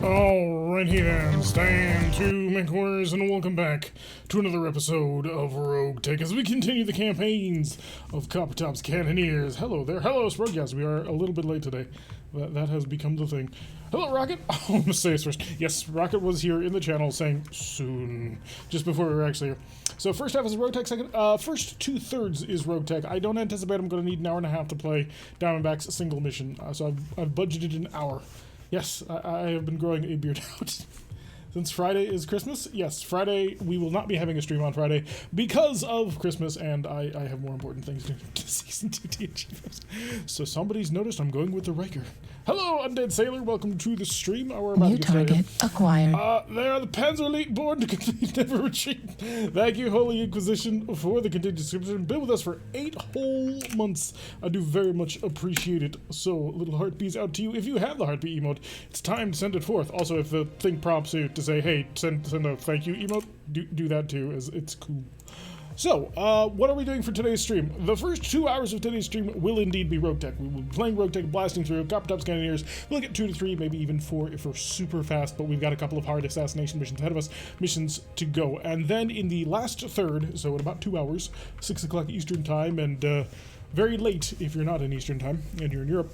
Alrighty then, stand to my quarters and welcome back to another episode of RogueTech as we continue the campaigns of Coppertop's Cannoneers. Hello there, hello Rogue. Yes, we are a little bit late today. That has become the thing. Hello, Rocket. Oh, I'm gonna say this first. Yes, Rocket was here in the channel saying soon, just before we were actually here. So first half is RogueTech, first 2/3 is RogueTech. I don't anticipate I'm gonna need an hour and a half to play Diamondback's single mission, so I've budgeted an hour. Yes, I have been growing a beard out. Since Friday is Christmas, yes, Friday, we will not be having a stream on Friday because of Christmas, and I have more important things to do to Season 2 TNG. So somebody's noticed I'm going with the Riker. Hello, Undead Sailor, welcome to the stream. We're about New to get target acquired. There are the Panzer Elite board to complete never retreat. Thank you, Holy Inquisition, for the continued subscription. Been with us for 8 whole months. I do very much appreciate it. So, little heartbeats out to you. If you have the heartbeat emote, it's time to send it forth. Also, if the thing prompts you to say, hey, send a thank you emote, do that too, as it's cool. So, what are we doing for today's stream? The first 2 hours of today's stream will indeed be RogueTech. We will be playing RogueTech, blasting through Coppertop's Cannoneers. We'll get 2 to 3, maybe even 4 if we're super fast, but we've got a couple of hard assassination missions ahead of us, missions to go. And then in the last third, so in about 2 hours, 6 o'clock Eastern time, and very late if you're not in Eastern time and you're in Europe,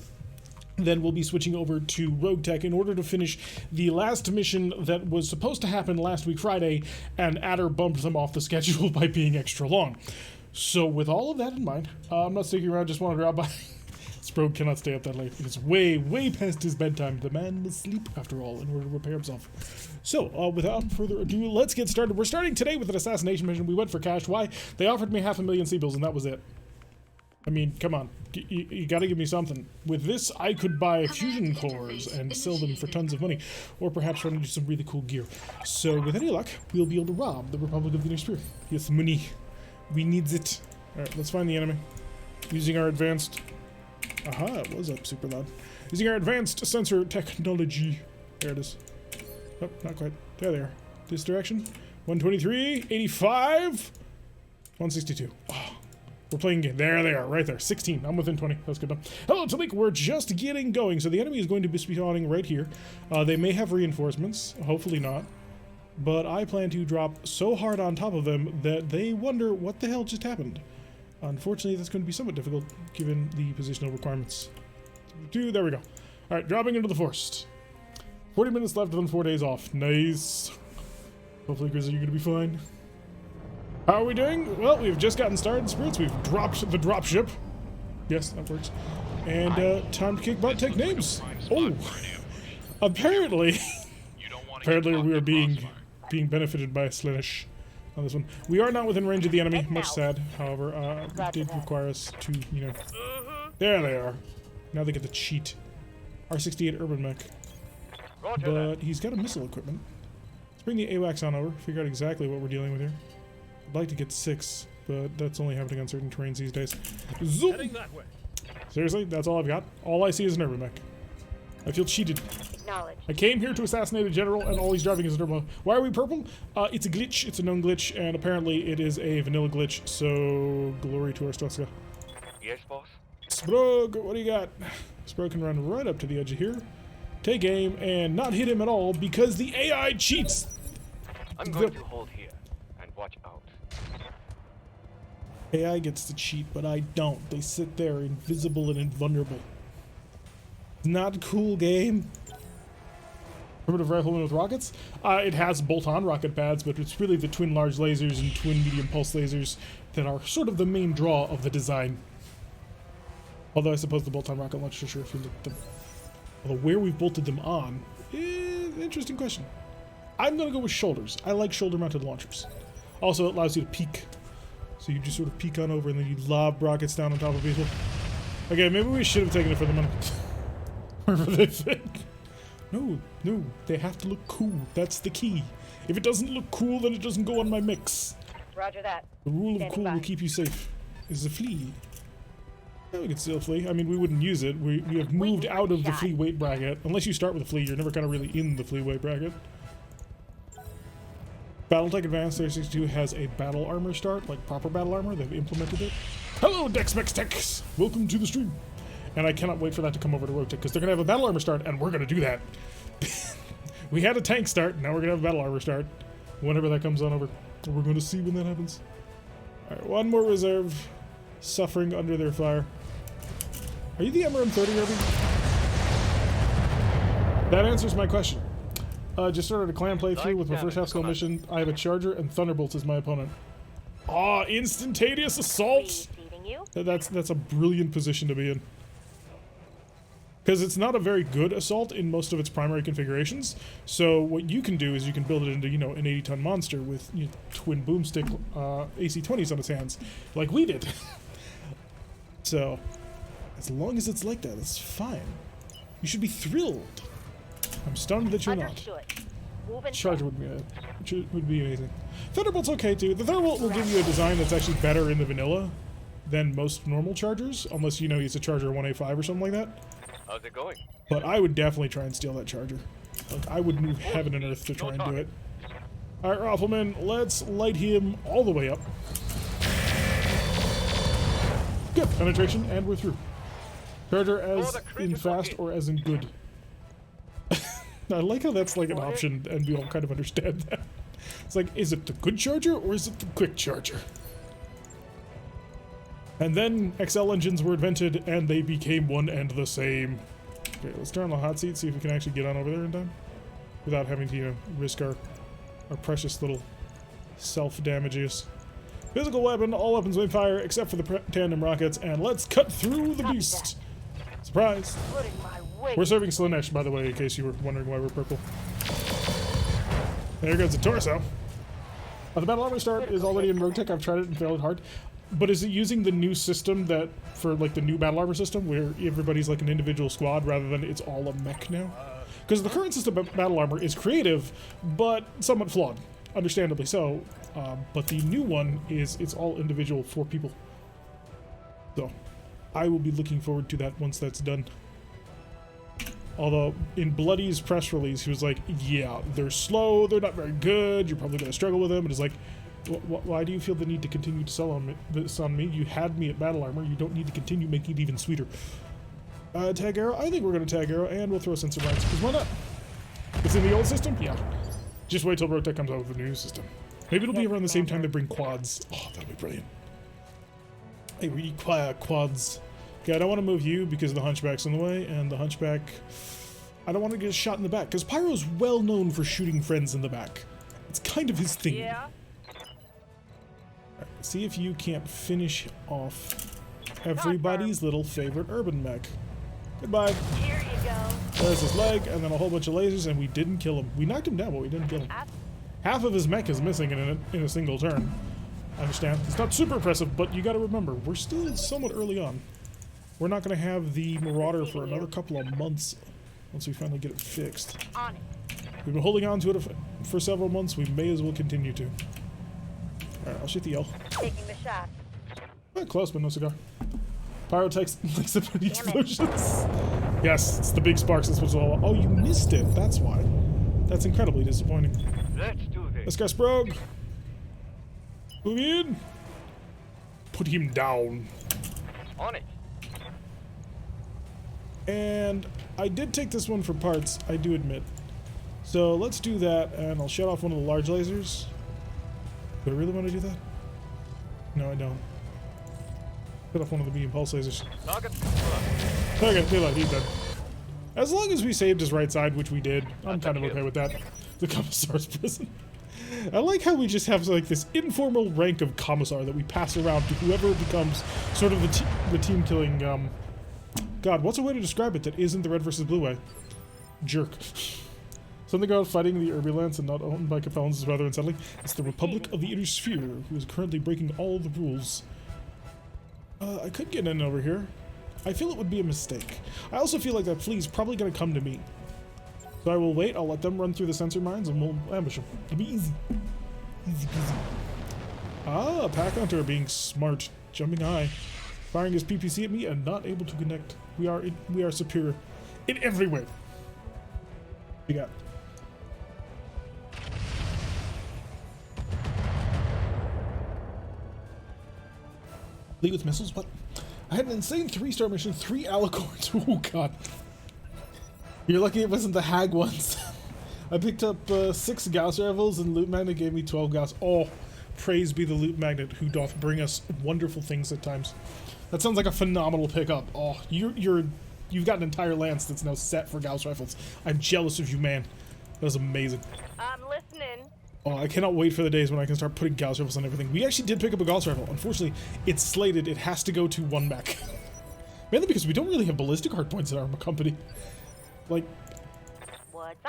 then we'll be switching over to RogueTech in order to finish the last mission that was supposed to happen last week Friday, and Adder bumped them off the schedule by being extra long. So with all of that in mind, I'm not sticking around, just want to drop by. Sprogue cannot stay up that late. It's way past his bedtime. The man must sleep, after all, in order to repair himself. So, without further ado, let's get started. We're starting today with an assassination mission. We went for cash. Why? They offered me 500,000 C-bills, and that was it. I mean, come on. You gotta give me something. With this, I could buy fusion cores and sell them for tons of money. Or perhaps run into some really cool gear. So, with any luck, we'll be able to rob the Republic of the Near Spear. Yes, money. We needs it. Alright, let's find the enemy. Using our advanced... Aha, it was up super loud. Using our advanced sensor technology. There it is. Oh, not quite. There they are. This direction. 123, 85, 162. Oh. We're playing game. There they are, right there. 16. I'm within 20. That's good enough. Hello, Talik. We're just getting going. So the enemy is going to be spawning right here. They may have reinforcements. Hopefully not. But I plan to drop so hard on top of them that they wonder what the hell just happened. Unfortunately, that's going to be somewhat difficult given the positional requirements. There we go. All right, dropping into the forest. 40 minutes left and then 4 days off. Nice. Hopefully, Grizzly, you're going to be fine. How are we doing? Well, we've just gotten started, Spirits. We've dropped the dropship. Yes, that works. And time to kick butt, take names. Oh, apparently we are being benefited by a Slinish on this one. We are not within range of the enemy, much sad. However, it did require us to, you know... There they are. Now they get to cheat. R68 Urban Mech. But he's got a missile equipment. Let's bring the AWACS on over, figure out exactly what we're dealing with here. I'd like to get 6, but that's only happening on certain terrains these days. Zoom! Seriously, that's all I've got? All I see is an urban mech. I feel cheated. I came here to assassinate a general, and all he's driving is an urban mech. Why are we purple? It's a glitch. It's a known glitch, and apparently it is a vanilla glitch, so glory to our Stoska. Yes, boss? Sprog, what do you got? Sprog can run right up to the edge of here, take aim, and not hit him at all because the AI cheats! I'm going to hold here and watch out. AI gets to cheat, but I don't. They sit there invisible and invulnerable. Not a cool game. Primitive rifleman with rockets? It has bolt-on rocket pads, but it's really the twin large lasers and twin medium pulse lasers that are sort of the main draw of the design. Although I suppose the bolt-on rocket launcher, sure, if you look at them. Although where we've bolted them on is an interesting question. I'm gonna go with shoulders. I like shoulder-mounted launchers. Also, it allows you to peek. So you just sort of peek on over and then you lob rockets down on top of people. Okay, maybe we should have taken it for the money. Whatever they think. No, they have to look cool. That's the key. If it doesn't look cool, then it doesn't go on my mix. Roger that. The rule of cool will keep you safe. Is a flea. Yeah, we could steal a flea. I mean, we wouldn't use it. We have moved out of the flea weight bracket. Unless you start with a flea, you're never kind of really in the flea weight bracket. BattleTech Advanced 362 has a battle armor start, like proper battle armor. They've implemented it. Hello, DexMexTechs! Welcome to the stream. And I cannot wait for that to come over to RogueTech, because they're going to have a battle armor start, and we're going to do that. We had a tank start, now we're gonna have a battle armor start. Whenever that comes on over. We're gonna see when that happens. Alright, one more reserve. Suffering under their fire. Are you the MRM-30, Irby? That answers my question. Just started a clan playthrough with my first half skill mission. I have a charger and thunderbolts as my opponent. Ah, instantaneous assault! That's a brilliant position to be in. Because it's not a very good assault in most of its primary configurations. So what you can do is you can build it into, you know, an 80-ton monster with twin boomstick AC-20s on its hands, like we did. So, as long as it's like that, it's fine. You should be thrilled. I'm stunned that you're not. Charger would be amazing. Thunderbolt's okay too. The Thunderbolt will give you a design that's actually better in the vanilla than most normal chargers, unless you know it's a charger 1A5 or something like that. How's it going? But I would definitely try and steal that charger. Like, I would move heaven and earth to try and do it. Alright, Raffleman, let's light him all the way up. Good. Penetration, and we're through. Charger as in fast or as in good. I like how that's like an option, and we all kind of understand that. It's like, is it the good charger, or is it the quick charger? And then XL engines were invented, and they became one and the same. Okay, let's turn on the hot seat, see if we can actually get on over there in time. Without having to, you know, risk our precious little self-damages. Physical weapon, all weapons may fire except for the tandem rockets, and let's cut through the beast! Surprise! We're serving Slanesh, by the way, in case you were wondering why we're purple. There goes the torso. The battle armor start is already in RogueTech. I've tried it and failed hard. But is it using the new system that, for like the new battle armor system, where everybody's like an individual squad rather than it's all a mech now? Because the current system of battle armor is creative, but somewhat flawed. Understandably so. But the new one is, it's all individual for people. So, I will be looking forward to that once that's done. Although, in Bloody's press release, he was like, yeah, they're slow, they're not very good, you're probably going to struggle with them. And it's like, why do you feel the need to continue to sell this on me? You had me at battle armor, you don't need to continue making it even sweeter. Tag arrow? I think we're going to tag arrow, and we'll throw sensor mines, because why not? It's in the old system? Yeah. Just wait till RogueTech comes out with the new system. Maybe it'll be around the same time they bring quads. Oh, that'll be brilliant. Hey, we need quads. Okay, I don't want to move you because the Hunchback's in the way, and the Hunchback... I don't want to get shot in the back, because Pyro's well known for shooting friends in the back. It's kind of his thing. Yeah. Right, see if you can't finish off everybody's little favorite urban mech. Goodbye. Here you go. There's his leg, and then a whole bunch of lasers, and we didn't kill him. We knocked him down, but we didn't kill him. Half of his mech is missing in a single turn. I understand. It's not super impressive, but you gotta remember, we're still somewhat early on. We're not gonna have the Marauder for another couple of months once we finally get it fixed. On it. We've been holding on to it for several months. We may as well continue to. Alright, I'll shoot the L. Taking the shot. Close, but no cigar. Pyrotech likes the pretty explosions. Yes, it's the big sparks. That's what's all about. Oh, you missed it. That's why. That's incredibly disappointing. Let's do this. Let's go, Sprog. Move in. Put him down. On it. And I did take this one for parts, I do admit. So let's do that, and I'll shut off one of the large lasers. Do I really want to do that? No, I don't. Shut off one of the medium pulse lasers. Target. Okay, daylight, he's dead. As long as we saved his right side, which we did, I'm kind of okay with that. The Commissar's prison. I like how we just have like this informal rank of Commissar that we pass around to whoever becomes sort of the team killing, God, what's a way to describe it that isn't the red versus blue way? Jerk. Something about fighting the Urbulance and not owned by Capellans is rather unsettling. It's the Republic of the Inner Sphere, who is currently breaking all the rules. I could get in over here. I feel it would be a mistake. I also feel like that flea's probably going to come to me. So I will wait, I'll let them run through the sensor mines, and we'll ambush them. It'll be easy. Easy peasy. Ah, Pack Hunter being smart. Jumping high. Firing his PPC at me and not able to connect. We are superior. In every way. What you got? Lead with missiles? What? I had an insane 3-star mission, 3 alicorns. Oh god. You're lucky it wasn't the hag ones. I picked up 6 Gauss rifles, and Loot Magnet gave me 12 Gauss. Oh, praise be the Loot Magnet, who doth bring us wonderful things at times. That sounds like a phenomenal pickup. Oh, you've got an entire lance that's now set for Gauss rifles. I'm jealous of you, man. That was amazing. I'm listening. Oh, I cannot wait for the days when I can start putting Gauss rifles on everything. We actually did pick up a Gauss rifle. Unfortunately, it's slated. It has to go to 1 mech. Mainly because we don't really have ballistic hardpoints in our company. Like,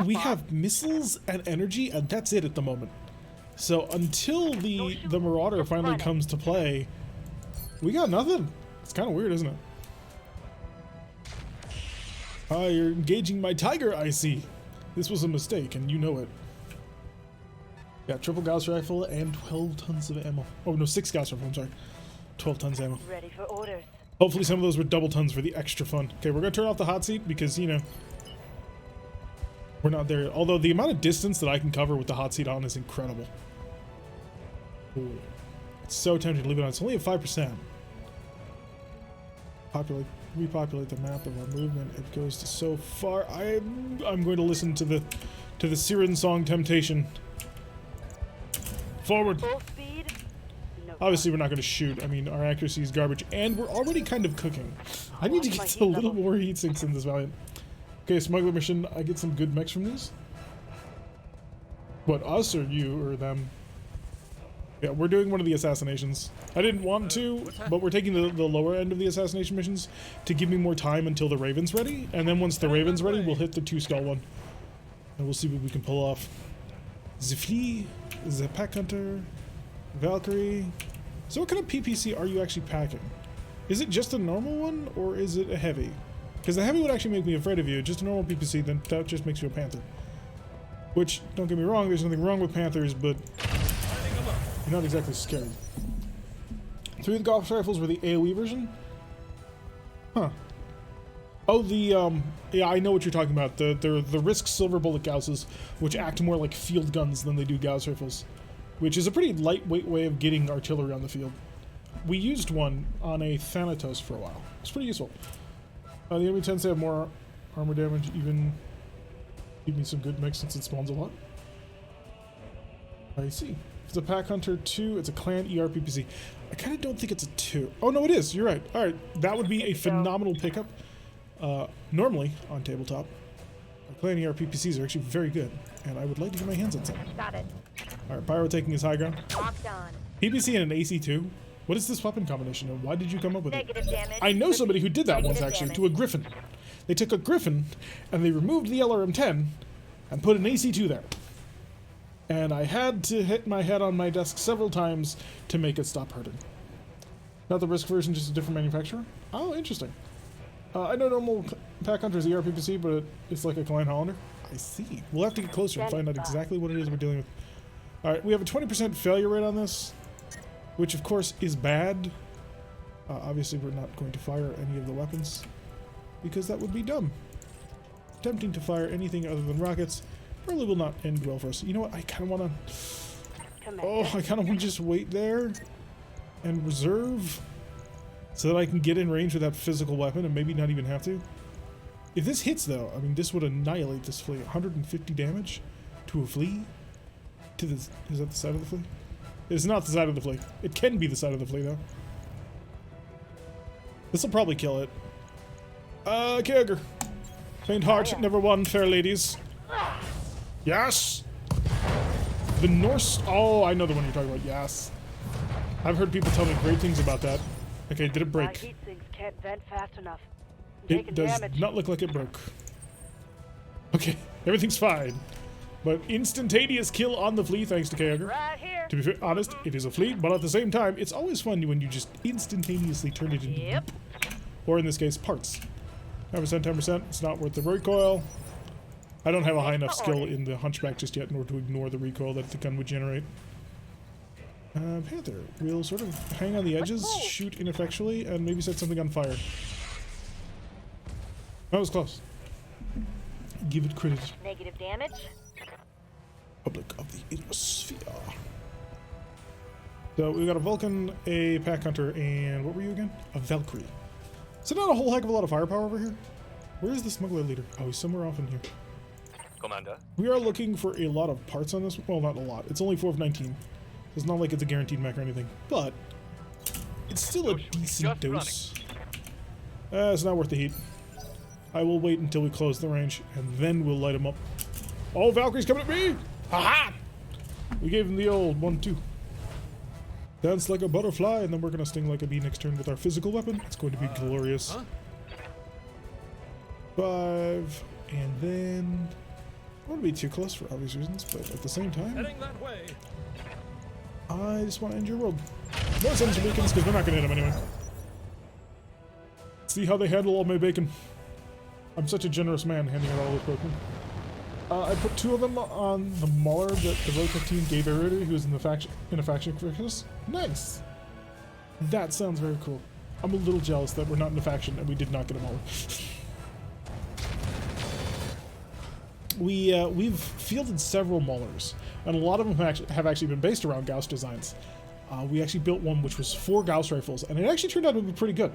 we have missiles and energy, and that's it at the moment. So until the Marauder finally comes to play, we got nothing. It's kind of weird, isn't it? You're engaging my tiger, I see. This was a mistake, and you know it. Yeah, triple Gauss rifle and 12 tons of ammo. Oh, no, 6 Gauss rifle, I'm sorry. 12 tons ammo. Ready for orders. Hopefully some of those were double tons for the extra fun. Okay, we're gonna turn off the hot seat because, you know, we're not there. Although the amount of distance that I can cover with the hot seat on is incredible. Ooh. It's so tempting to leave it on. It's only at 5%. Repopulate the map of our movement. It goes to so far. I'm going to listen to the Siren song Temptation. Forward. Full speed. No Obviously, we're not going to shoot. I mean, our accuracy is garbage, and we're already kind of cooking. I need to get a little more heat sinks in this Valiant. Okay, smuggler mission. I get some good mechs from these. What, us or you or them? Yeah, we're doing one of the assassinations. I didn't want to, but we're taking the lower end of the assassination missions to give me more time until the Raven's ready. And then once the Raven's ready, we'll hit the 2-skull one. And we'll see what we can pull off. The Flea, the Pack Hunter, Valkyrie. So what kind of PPC are you actually packing? Is it just a normal one, or is it a heavy? Because the heavy would actually make me afraid of you. Just a normal PPC, then that just makes you a Panther. Which, don't get me wrong, there's nothing wrong with Panthers, but you're not exactly scary. 3 of the Gauss rifles were the AoE version? Huh. Oh, yeah, I know what you're talking about. The Risk Silver Bullet Gausses, which act more like field guns than they do Gauss rifles. Which is a pretty lightweight way of getting artillery on the field. We used one on a Thanatos for a while. It's pretty useful. The enemy tends to have more armor damage, even give me some good mix since it spawns a lot. I see. If it's a Pack Hunter 2, it's a Clan ERPPC. I kind of don't think it's a 2. Oh, no, it is. You're right. All right. That would be a phenomenal pickup. Normally, on tabletop, Clan ERPPCs are actually very good, and I would like to get my hands on some. Got it. All right, Pyro taking his high ground. Locked on. PPC and an AC2? What is this weapon combination, and why did you come up with it? Negative damage. I know somebody who did that once, Negative actually, damage. to a Griffin. They took a Griffin, and they removed the LRM-10, and put an AC2 there. And I had to hit my head on my desk several times to make it stop hurting. Not the Risk version, just a different manufacturer? Oh, interesting. I know normal Pack Hunter is ERPPC, but it's like a Klein Hollander. I see. We'll have to get closer and find out exactly what it is we're dealing with. Alright, we have a 20% failure rate on this, which of course is bad. Obviously we're not going to fire any of the weapons, because that would be dumb. Attempting to fire anything other than rockets probably will not end well for us. You know what, I kind of want to... Oh, I kind of want to just wait there and reserve so that I can get in range with that physical weapon and maybe not even have to. If this hits though, I mean, this would annihilate this flea. 150 damage to a flea? To this, is that the side of the flea? It's not the side of the flea. It can be the side of the flea though. This will probably kill it. Kyogre. Faint heart, never won, fair ladies. Yes! The Norse... Oh, I know the one you're talking about, yes. I've heard people tell me great things about that. Okay, did it break? My heat sinks can't vent fast enough. It does not look like it broke. Okay, everything's fine. But instantaneous kill on the flea thanks to Kyogre. Right here. To be honest, it is a flea, but at the same time, it's always fun when you just instantaneously turn it into... Yep. Or in this case, parts. 10%, 10%. It's not worth the recoil. I don't have a high enough skill in the Hunchback just yet in order to ignore the recoil that the gun would generate. Panther. We'll sort of hang on the edges, shoot ineffectually, and maybe set something on fire. That was close. Give it credit. Negative damage. Public of the Ionosphere. So we got a Vulcan, a Pack Hunter, and what were you again? A Valkyrie. So not a whole heck of a lot of firepower over here. Where is the smuggler leader? Oh, he's somewhere off in here. Commander. We are looking for a lot of parts on this. Well, not a lot. It's only 4 of 19. It's not like it's a guaranteed mech or anything, but it's still a decent dose. It's not worth the heat. I will wait until we close the range, and then we'll light them up. Oh, Valkyrie's coming at me! Ha-ha! We gave him the old 1-2. Dance like a butterfly, and then we're gonna sting like a bee next turn with our physical weapon. It's going to be glorious. 5, and then I want to be too close for obvious reasons, but at the same time, Heading that way. I just want to end your world. No sense of beacons, because we're not gonna hit them anyway. See how they handle all my bacon. I'm such a generous man handing out all this bacon. I put 2 of them on the Mauler that the RogueTech team gave everybody who was in a faction crisis. Nice. That sounds very cool. I'm a little jealous that we're not in a faction and we did not get a Mauler. We've fielded several Maulers, and a lot of them have actually been based around Gauss designs. We actually built one which was 4 Gauss rifles, and it actually turned out to be pretty good.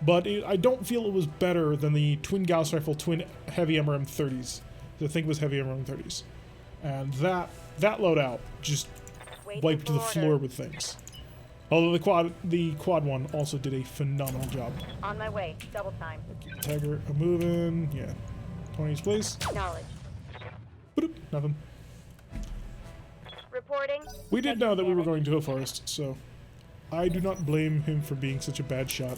But I don't feel it was better than the twin Gauss rifle, twin heavy MRM 30s. I think it was heavy MRM 30s. And that loadout just wiped the floor with things. Although the quad one also did a phenomenal job. On my way. Double time. Tiger moving. Yeah. 20s, please. Knowledge. Boop, nothing. Reporting. We did know that we were going to a forest, so I do not blame him for being such a bad shot.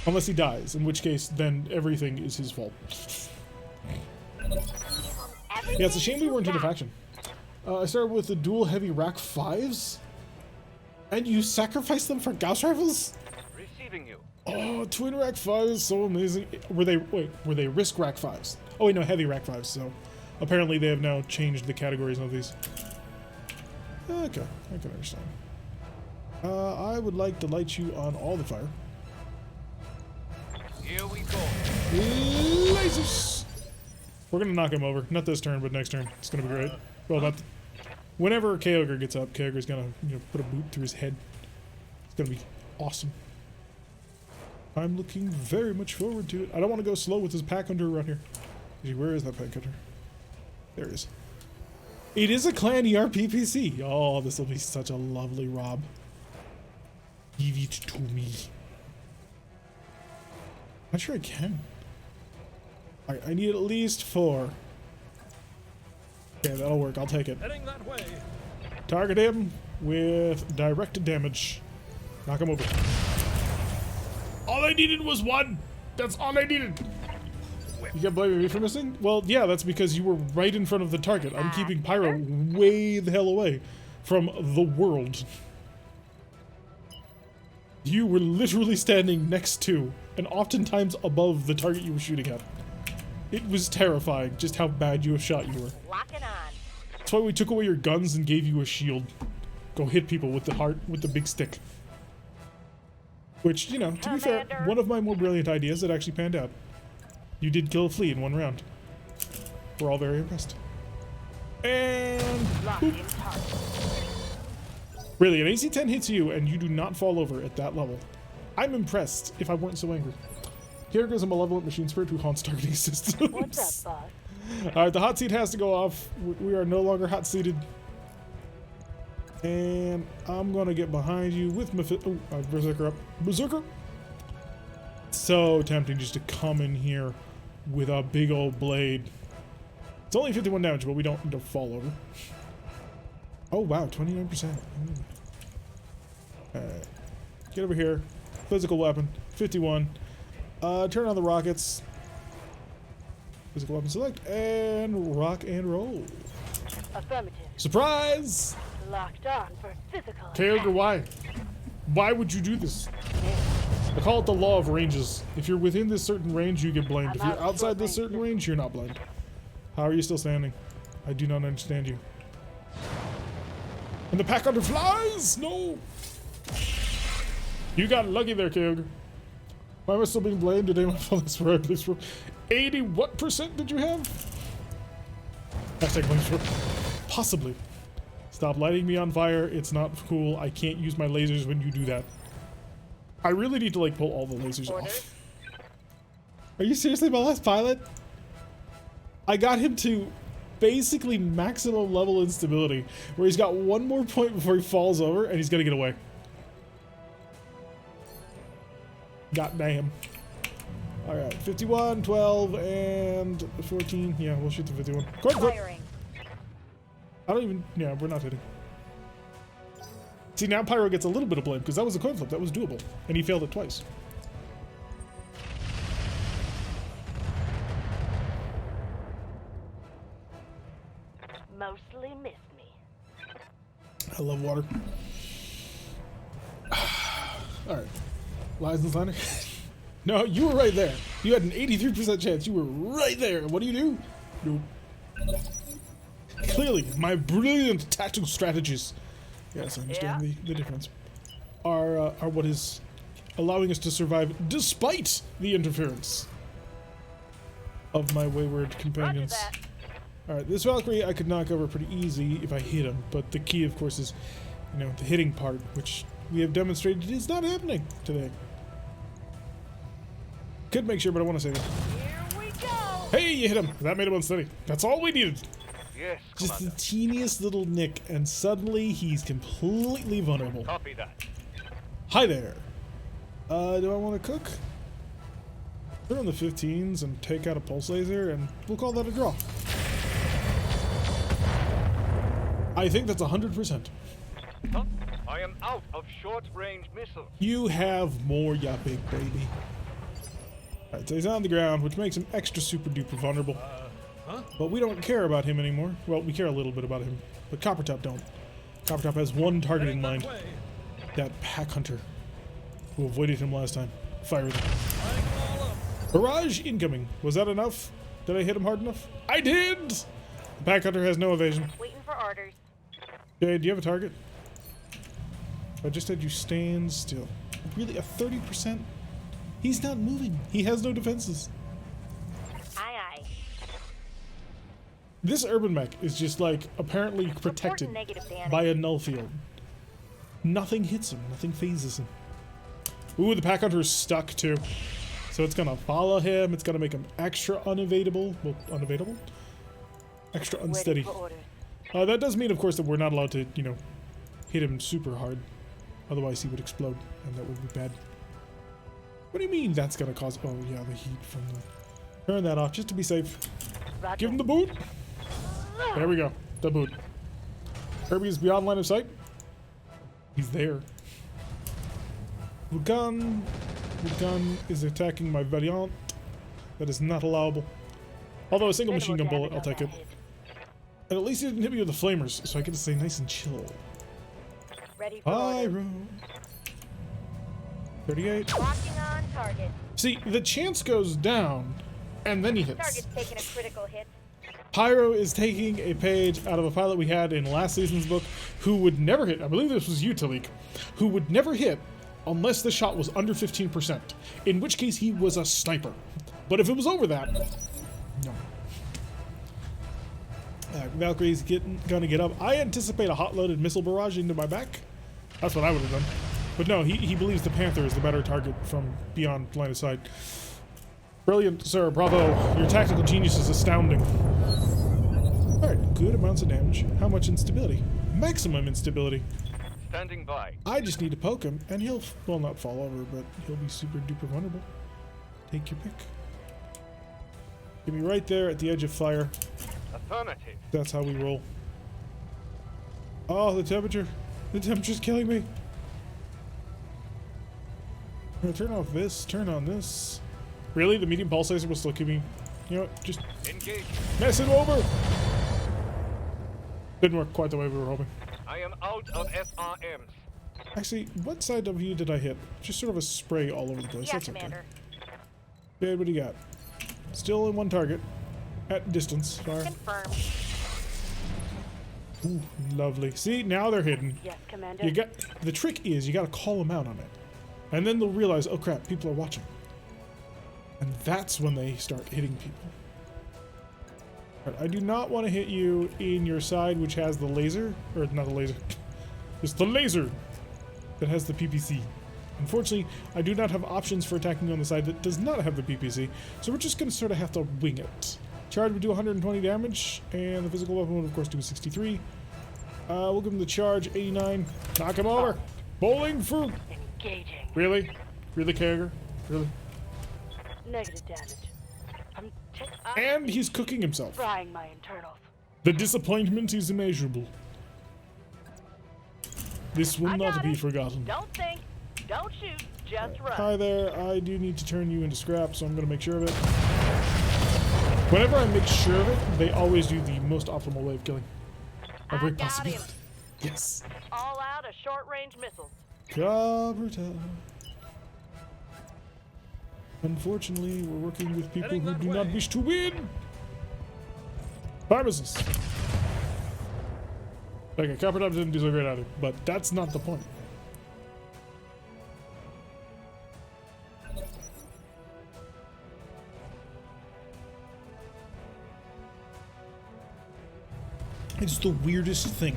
Unless he dies, in which case, then everything is his fault. Yeah, it's a shame we weren't in a faction. I started with the dual heavy rack 5s, and you sacrificed them for Gauss rifles? Receiving you. Oh, twin rack 5s, so amazing. Were they risk rack 5s? Oh wait, no, heavy rack 5s, so apparently they have now changed the categories of these. Okay, I can understand. I would like to light you on all the fire. Here we go. Lasers! We're gonna knock him over. Not this turn, but next turn. It's gonna be great. Well, not whenever Kyogre gets up, Kyogre's gonna put a boot through his head. It's gonna be awesome. I'm looking very much forward to it. I don't want to go slow with this pack hunter around here. Where is that pack hunter? There he is. It is a clan ERPPC. Oh, this will be such a lovely Rob. Give it to me. Not sure I can. I need at least 4. Okay, that'll work. I'll take it. Heading that way. Target him with direct damage. Knock him over. All I needed was 1. That's all I needed. You can't blame me for missing? Well, yeah, that's because you were right in front of the target. I'm keeping Pyro way the hell away from the world. You were literally standing next to, and oftentimes above, the target you were shooting at. It was terrifying just how bad you a shot you were. Locking on. That's why we took away your guns and gave you a shield. Go hit people with the big stick. Which, to be fair, one of my more brilliant ideas that actually panned out. You did kill a flea in 1 round. We're all very impressed. And boop. Really, an AC-10 hits you and you do not fall over at that level. I'm impressed if I weren't so angry. Kyogre is a malevolent machine spirit who haunts targeting systems. What's up, boss? Alright, the hot seat has to go off. We are no longer hot seated. And I'm gonna get behind you with my Berserker up. Berserker! So tempting just to come in here with a big old blade. It's only 51 damage, but we don't need to fall over. Oh wow, 29%. Alright. Get over here. Physical weapon. 51. Turn on the rockets. Physical weapon select. And rock and roll. Affirmative. Surprise! Locked on for physical. Kyogre, why? Why would you do this? I call it the law of ranges. If you're within this certain range, you get blamed. If you're outside this certain range, you're not blamed. How are you still standing? I do not understand you. And the pack hunter flies! No! You got lucky there, Kyogre. Why am I still being blamed? Did anyone fall this where I placed for 80 what percent did you have? Hashtag blames for possibly. Stop lighting me on fire. It's not cool. I can't use my lasers when you do that. I really need to pull all the lasers off. Are you seriously my last pilot? I got him to basically maximum level instability, where he's got one more point before he falls over, and he's gonna get away. God damn. Alright, 51, 12, and 14. Yeah, we'll shoot the 51. Coin flip! Firing. I don't even... Yeah, we're not hitting. See, now Pyro gets a little bit of blame, because that was a coin flip. That was doable. And he failed it twice. Mostly missed me. I love water. Alright. License liner. No, you were right there. You had an 83% chance. You were right there. What do you do? Nope. Clearly, my brilliant tactical strategies, yes, I understand the difference, are what is allowing us to survive despite the interference of my wayward companions. Alright, this Valkyrie I could knock over pretty easy if I hit him, but the key, of course, is, you know, the hitting part, which we have demonstrated is not happening today. Could make sure, but I want to say that. Here we go. Hey, you hit him! That made him unsteady. That's all we needed. Yes, Just the Commander. teeniest little nick, and suddenly he's completely vulnerable. Copy that. Hi there. Do I want to cook? Throw in the 15s and take out a pulse laser, and we'll call that a draw. I think that's 100%. Huh? I am out of short-range missiles. You have more, ya big baby. Alright, so he's on the ground, which makes him extra super duper vulnerable. But we don't care about him anymore. Well, we care a little bit about him, but Coppertop don't. Coppertop has one target in mind. That pack hunter who avoided him last time. Fire them. Barrage incoming. Was that enough? Did I hit him hard enough? I did! The pack hunter has no evasion. Waiting for orders. Okay, do you have a target? I just had you stand still. Really, a 30%? He's not moving. He has no defenses. Aye, aye. This urban mech is just like apparently protected Negative damage. by a null field. Nothing hits him. Nothing phases him. Ooh, the pack hunter is stuck too. So it's gonna follow him. It's gonna make him extra unevadable. Well, unevadable? Extra unsteady. Waiting for orders. That does mean, of course, that we're not allowed to, you know, hit him super hard. Otherwise, he would explode, and that would be bad. What do you mean that's gonna cause... Oh, yeah, the heat from the... Turn that off, just to be safe. Roger. Give him the boot. There we go. The boot. Kirby is beyond line of sight. He's there. The gun is attacking my Valiant. That is not allowable. Although a single machine gun bullet, I'll take it. And at least he didn't hit me with the flamers, so I get to stay nice and chill. Ready for orders. Pyro. 38. Locking on target. See, the chance goes down, and then he hits. Target's taking a critical hit. Pyro is taking a page out of a pilot we had in last season's book who would never hit. I believe this was you, Talik. Who would never hit unless the shot was under 15%. In which case he was a sniper. But if it was over that, no. Valkyrie's gonna get up. I anticipate a hot-loaded missile barrage into my back. That's what I would have done. But no, he believes the Panther is the better target from beyond line of sight. Brilliant, sir. Bravo. Your tactical genius is astounding. Alright, good amounts of damage. How much instability? Maximum instability. Standing by. I just need to poke him, and he'll, well, not fall over, but he'll be super duper vulnerable. Take your pick. Give me right there at the edge of fire. Affirmative. That's how we roll. Oh, the temperature. The temperature's killing me. I'm gonna turn off this, turn on this. Really? The medium pulse laser will still keep me... You know what? Just Engage. mess it over! Didn't work quite the way we were hoping. I am out of SRMs. Actually, what side of you did I hit? Just sort of a spray all over the place. Yeah, That's okay. Commander. Dad, what do you got? Still in one target. At distance. Fire. Confirmed. Ooh, lovely. See, now they're hidden. Yes, Commander. You got the trick is you got to call them out on it, and then they'll realize, oh crap, people are watching, and that's when they start hitting people. All right, I do not want to hit you in your side, which has the laser, or not the laser. It's the laser that has the PPC. Unfortunately, I do not have options for attacking on the side that does not have the PPC, so we're just going to sort of have to wing it. Charge would do 120 damage, and the physical weapon would of course do 63. We'll give him the charge, 89. Knock him over. Bowling for... Engaging. Really? Really, Kager? Really? Negative damage. I'm And he's cooking himself. frying my internals. The disappointment is immeasurable. This will I not got be it. forgotten. Don't think. Don't shoot. Just run. Hi there, I do need to turn you into scrap, so I'm going to make sure of it. Whenever I make sure of it, they always do the most optimal way of killing. Every I got possibility. him. Yes. All out of short-range missiles. Cabrita. Unfortunately, we're working with people who do not wish to win. Pharmacist. Okay, Coppertop didn't do so great either, but that's not the point. It's the weirdest thing.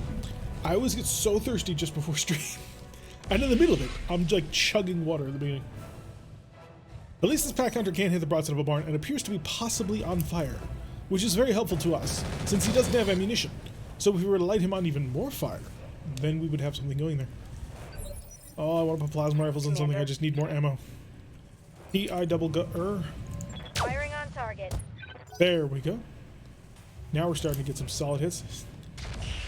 I always get so thirsty just before stream. And in the middle of it, I'm like chugging water at the beginning. At least this pack hunter can't hit the broadside of a barn and appears to be possibly on fire, which is very helpful to us, since he doesn't have ammunition. So if we were to light him on even more fire, then we would have something going there. Oh, I want to put plasma rifles on something, I just need more ammo. PI double gut-er. Firing on target. There we go. Now we're starting to get some solid hits.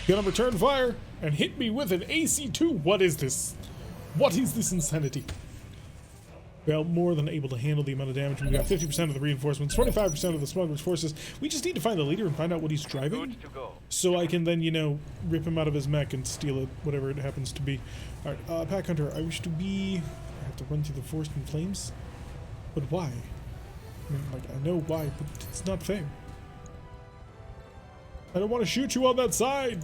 Gonna return fire and hit me with an AC-2. What is this? What is this insanity? Well, more than able to handle the amount of damage. We've got 50% of the reinforcements, 25% of the smuggler's forces. We just need to find the leader and find out what he's driving. Good to go. So I can then, you know, rip him out of his mech and steal it, whatever it happens to be. Alright, Pack Hunter, I wish to be... I have to run through the forest in flames? But why? I mean, like, I know why, but it's not fair. I don't want to shoot you on that side!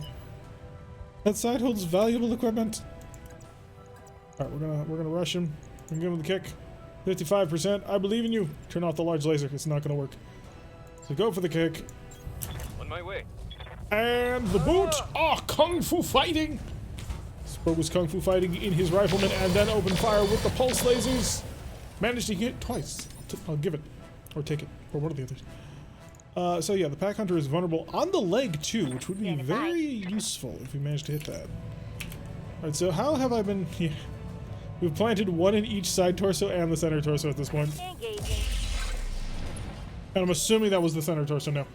That side holds valuable equipment. Alright, we're gonna rush him and give him the kick. 55%. I believe in you. Turn off the large laser. It's not gonna work. So go for the kick. On my way. And the boot! Oh, Kung Fu fighting! Spoke was Kung Fu fighting in his rifleman and then opened fire with the pulse lasers. Managed to hit twice. I'll give it. Or take it. Or one of the others. So yeah, the Pack Hunter is vulnerable on the leg too, which would be very useful if we managed to hit that. Alright, so how have I been... Yeah. We've planted one in each side torso and the center torso at this point. Engaging. And I'm assuming that was the center torso now.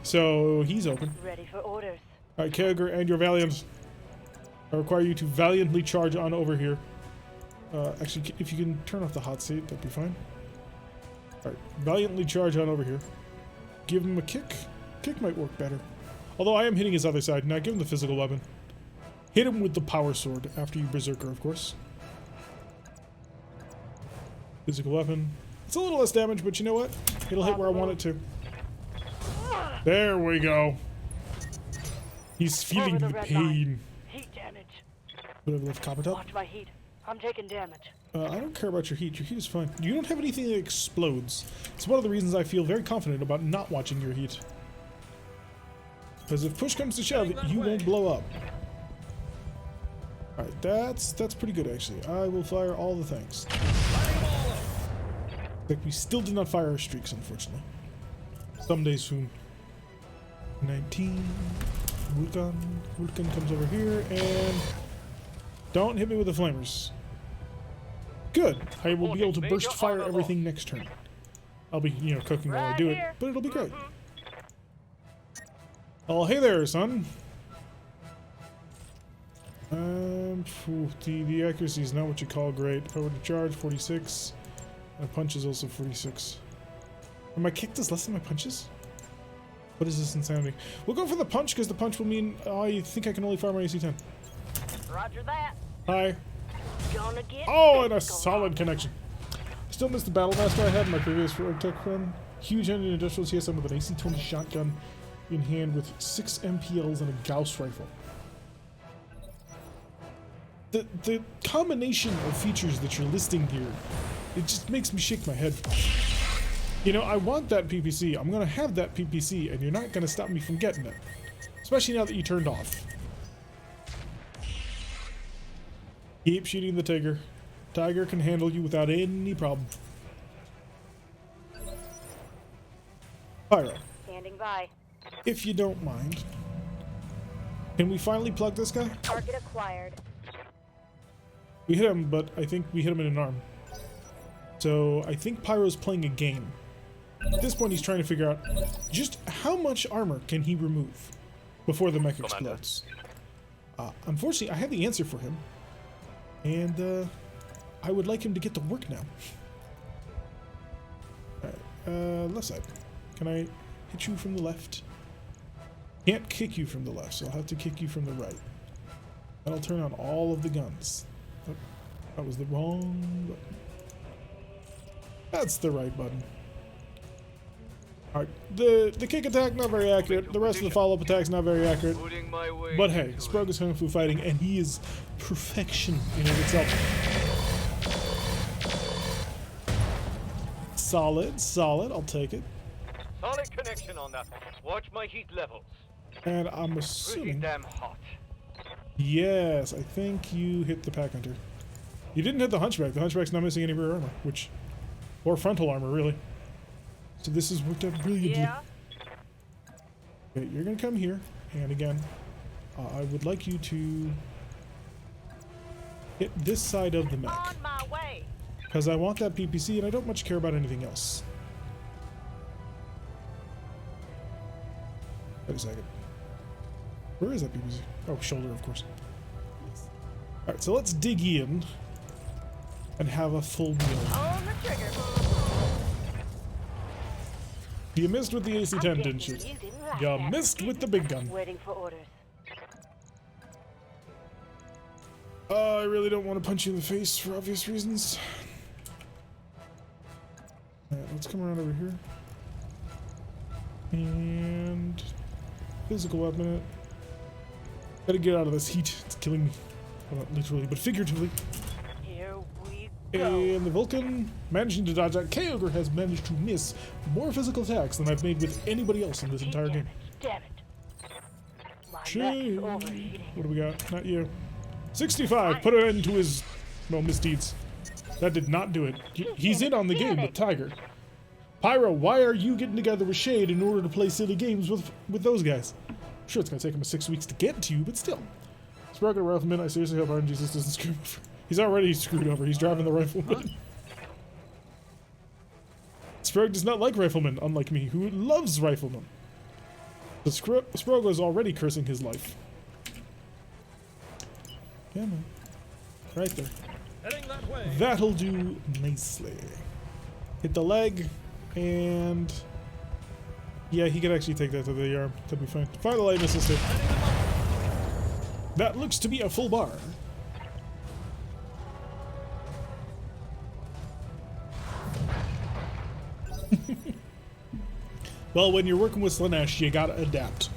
So he's open. Ready for orders. Alright, Kager and your Valiant. I require you to valiantly charge on over here. Actually, if you can turn off the hot seat, that'd be fine. Alright, valiantly charge on over here. Give him a kick. Kick might work better. Although I am hitting his other side. Now give him the physical weapon. Hit him with the power sword after you berserker, of course. Physical weapon. It's a little less damage, but you know what? It'll hit where I want it to. There we go. He's feeling the pain. Heat damage. Would I lift Copper Top? Watch my heat. I'm taking damage. I don't care about your heat. Your heat is fine. You don't have anything that explodes. It's one of the reasons I feel very confident about not watching your heat. Because if push comes to shove, you won't blow up. Alright, that's pretty good actually. I will fire all the things. Like we still did not fire our streaks, unfortunately. Someday soon. 19. Vulcan. Vulcan comes over here and don't hit me with the flamers. Good. I will be able to burst fire everything next turn. I'll be, you know, cooking while I do it, but it'll be great. Oh, hey there, son. The accuracy is not what you call great. Power to charge, 46. My punch is also 46. And my kick does less than my punches? What is this insanity? We'll go for the punch, because the punch will mean I think I can only fire my AC-10. Roger that. Hi. Gonna get Oh, and a physical. solid connection. Still missed the Battle Master I had in my previous RogueTech run. Huge engine industrial CSM with an AC-20 shotgun in hand with 6 MPLs and a Gauss rifle. The combination of features that you're listing here, it just makes me shake my head. You know, I want that PPC. I'm gonna have that PPC, and you're not gonna stop me from getting it. Especially now that you turned off. Keep shooting the Tiger. Tiger can handle you without any problem. Pyro. Standing by. if you don't mind. Can we finally plug this guy? Target acquired. We hit him, but I think we hit him in an arm. So I think Pyro's playing a game. At this point, he's trying to figure out just how much armor can he remove before the mech explodes. Unfortunately, I have the answer for him, and I would like him to get to work now. Alright, left side. Can I hit you from the left? Can't kick you from the left, so I'll have to kick you from the right. That'll turn on all of the guns. Oh, that was the wrong button. That's the right button. Alright, the kick attack, not very accurate. The rest of the follow-up attack's not very accurate. But hey, Sprog is Kung Fu fighting, and he is perfection in and of itself. Solid, solid, I'll take it. Solid connection on that. Watch my heat levels. And I'm Pretty assuming... damn hot. Yes, I think you hit the Pack Hunter. You didn't hit the Hunchback. The Hunchback's not missing any rear armor, which... or frontal armor, really. So this has worked out brilliantly. Yeah. Okay, you're gonna come here, and again, I would like you to hit this side of the mech, On my way. because I want that PPC, and I don't much care about anything else. Wait a second. Where is that PPC? Oh, shoulder, of course. Alright, so let's dig in and have a full meal. On the trigger. You missed with the AC-10, didn't you? You didn't like You that. missed with the big gun. Waiting for orders. I really don't want to punch you in the face for obvious reasons. Alright, let's come around over here. And... physical weapon it. Gotta get out of this heat. It's killing me. Well, not literally, but figuratively. Here we go. And the Vulcan managing to dodge out. Kyogre has managed to miss more physical attacks than I've made with anybody else in this entire game. Damn it. My mech Shame. is overheating. What do we got? Not you. 65. Put an end to his, well, misdeeds. That did not do it. He's in on the game with Tiger. Pyro, why are you getting together with Shade in order to play silly games with those guys? I'm sure it's gonna take him 6 weeks to get to you, but still. Sprague and Rifleman, I seriously hope RNG doesn't screw him over. He's already screwed over. He's driving the Rifleman. Sprague does not like Rifleman, unlike me, who loves Rifleman. But Sprague was already cursing his life. Come on. Right there. Heading that way. That'll do nicely. Hit the leg, and... yeah, he could actually take that to the arm. That'd be fine. Fire the light assistant. That looks to be a full bar. Well, when you're working with Slanesh, you gotta adapt.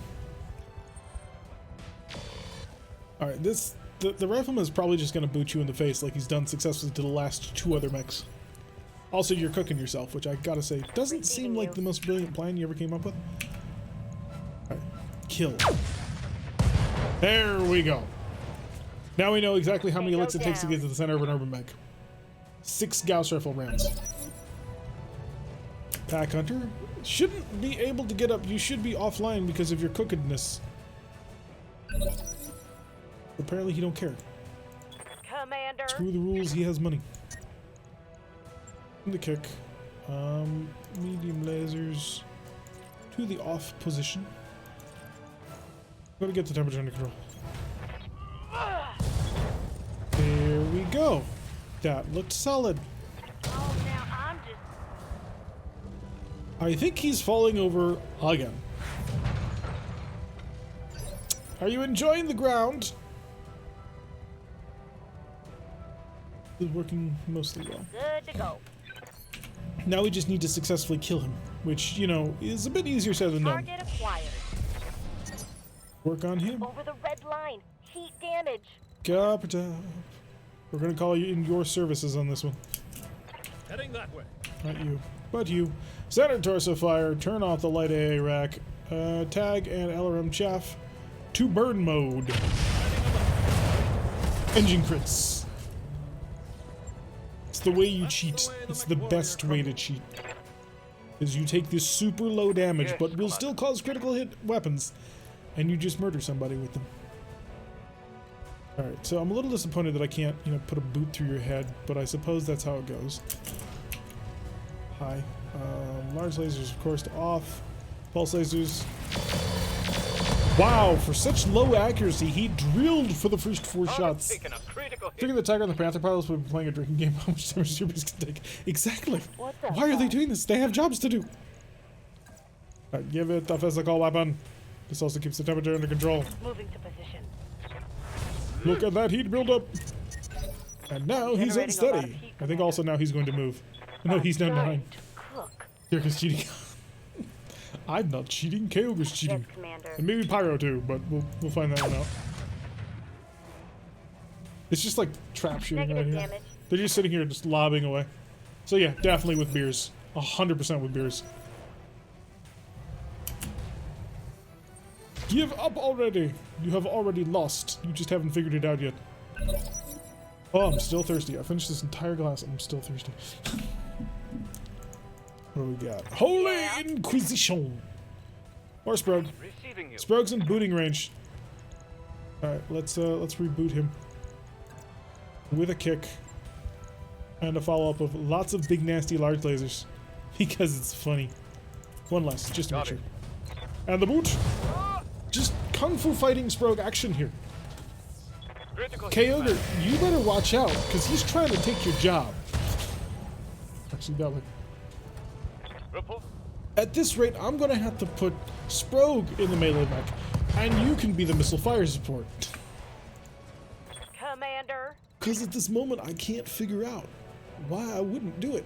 Alright, the Rifleman is probably just gonna boot you in the face like he's done successfully to the last 2 other mechs. Also, you're cooking yourself, which I gotta say, doesn't seem like the most brilliant plan you ever came up with. Alright, kill. There we go. Now we know exactly how many licks it takes to get to the center of an urban mech. 6 Gauss rifle rounds. Pack Hunter shouldn't be able to get up. You should be offline because of your cookedness. Apparently he don't care. Commander. Screw the rules, he has money. The kick. Medium lasers to the off position. Gotta get the temperature under control. There we go. That looked solid. Oh, now I'm just... I think he's falling over again. Are you enjoying the ground? Is working mostly well. good to go. Now we just need to successfully kill him, which, you know, is a bit easier said than done. Target acquired. Work on him. Over the red line. Heat damage. Copper. We're gonna call you in your services on this one. Heading that way. Not you, but you. Center torso fire. Turn off the light AA rack. Tag and LRM chaff to burn mode. Engine crits. It's the way you cheat. It's the best way to cheat. is you take this super low damage, Yes, but will Commander. still cause critical hit weapons, and you just murder somebody with them. Alright, so I'm a little disappointed that I can't, you know, put a boot through your head, but I suppose that's how it goes. Hi. Large lasers, of course, to off. Pulse lasers. Wow, for such low accuracy, he drilled for the first 4 shots. Taking a critical hit. Thinking the Tiger and the Panther pilots would be playing a drinking game, how much damage your base can take. Exactly. What's up, Why are they bud? doing this? They have jobs to do. Alright, give it the physical weapon. This also keeps the temperature under control. Moving to position. Look at that heat buildup. And now he's Generating a lot of unsteady. heat, I think also now he's going to move. No, he's down Starting behind. to cook. Kirk cheating. I'm not cheating. Kyogre's cheating. Yes, Commander. And maybe Pyro too, but we'll find that one out. It's just like trap shooting right Negative here. damage. They're just sitting here just lobbing away. So yeah, definitely with beers. 100% with beers. Give up already! You have already lost. You just haven't figured it out yet. Oh, I'm still thirsty. I finished this entire glass. I'm still thirsty. What do we got? Holy Inquisition! Or Sprog. Receiving you. Sprog's in booting range. Alright, let's reboot him. With a kick. And a follow-up of lots of big nasty large lasers. Because it's funny. One less, just to make Got sure. it. And the boot! Just kung fu fighting Sprog action here. Critical hit. Kyogre, you better watch out, because he's trying to take your job. Actually, that way. Report. At this rate, I'm gonna have to put Sprog in the melee mech, and you can be the missile fire support. Commander. Because at this moment, I can't figure out why I wouldn't do it.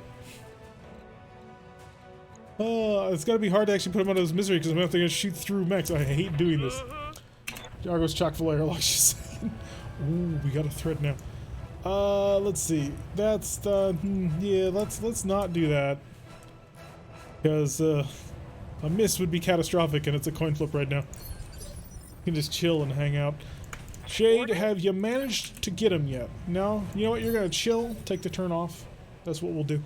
It's gotta be hard to actually put him out of his misery, because I'm gonna have to shoot through mechs. I hate doing this. Jargo's chock-full air, like she's saying. Ooh, we got a threat now. Let's see. That's the... yeah, let's not do that. Because, a miss would be catastrophic, and it's a coin flip right now. You can just chill and hang out. Shade, have you managed to get him yet? No? You know what? You're gonna chill, take the turn off. That's what we'll do.